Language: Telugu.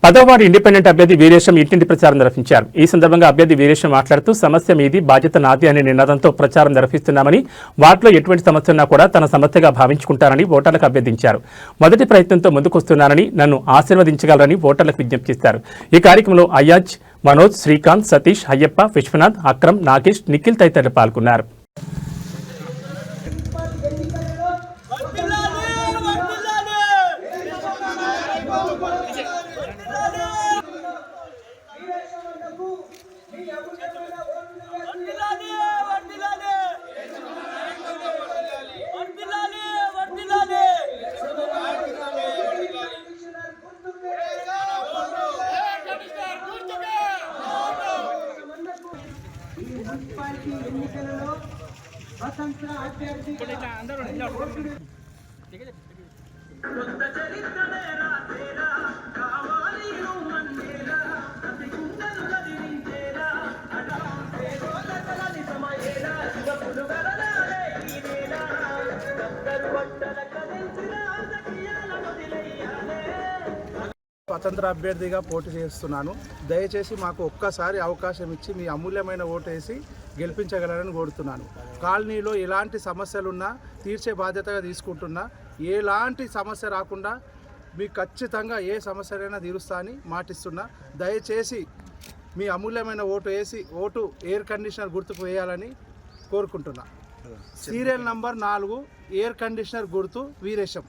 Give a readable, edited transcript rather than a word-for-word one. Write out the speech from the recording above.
10వ ఇండిపెండెంట్ అభ్యర్థి వీరేశం ఇంటింటి ప్రచారం నిర్వహించారు. ఈ సందర్భంగా అభ్యర్థి వీరేశం మాట్లాడుతూ సమస్య మీది, బాధ్యత నాది అనే నినాదంతో ప్రచారం నిర్వహిస్తున్నామని, వాటిలో ఎటువంటి సమస్య ఉన్నా కూడా తన సమస్యగా భావించుకుంటారని ఓటర్లకు అభ్యర్థించారు. మొదటి ప్రయత్నంతో ముందుకొస్తున్నారని, నన్ను ఆశీర్వదించగలరని ఓటర్లకు విజ్ఞప్తి చేశారు. ఈ కార్యక్రమంలో అయ్యాజ్, మనోజ్, శ్రీకాంత్, సతీష్, అయ్యప్ప, విశ్వనాథ్, అక్రమ్, నాగేష్, నిఖిల్ తదితరులు పాల్గొన్నారు. మున్సిపాలిటీ ఎన్నికలలో స్వతంత్ర అభ్యర్థిగా స్వతంత్ర అభ్యర్థిగా పోటీ చేస్తున్నాను. దయచేసి మాకు ఒక్కసారి అవకాశం ఇచ్చి మీ అమూల్యమైన ఓటు వేసి గెలిపించగలరని కోరుతున్నాను. కాలనీలో ఎలాంటి సమస్యలున్నా తీర్చే బాధ్యతగా తీసుకుంటున్నా. ఎలాంటి సమస్య రాకుండా మీకు ఖచ్చితంగా ఏ సమస్యలైనా తీరుస్తా అని మాటిస్తున్నా. దయచేసి మీ అమూల్యమైన ఓటు వేసి ఓటు ఎయిర్ కండిషనర్ గుర్తుకు వేయాలని కోరుకుంటున్నా. సీరియల్ నంబర్ 4 ఎయిర్ కండిషనర్ గుర్తు వీరేశం.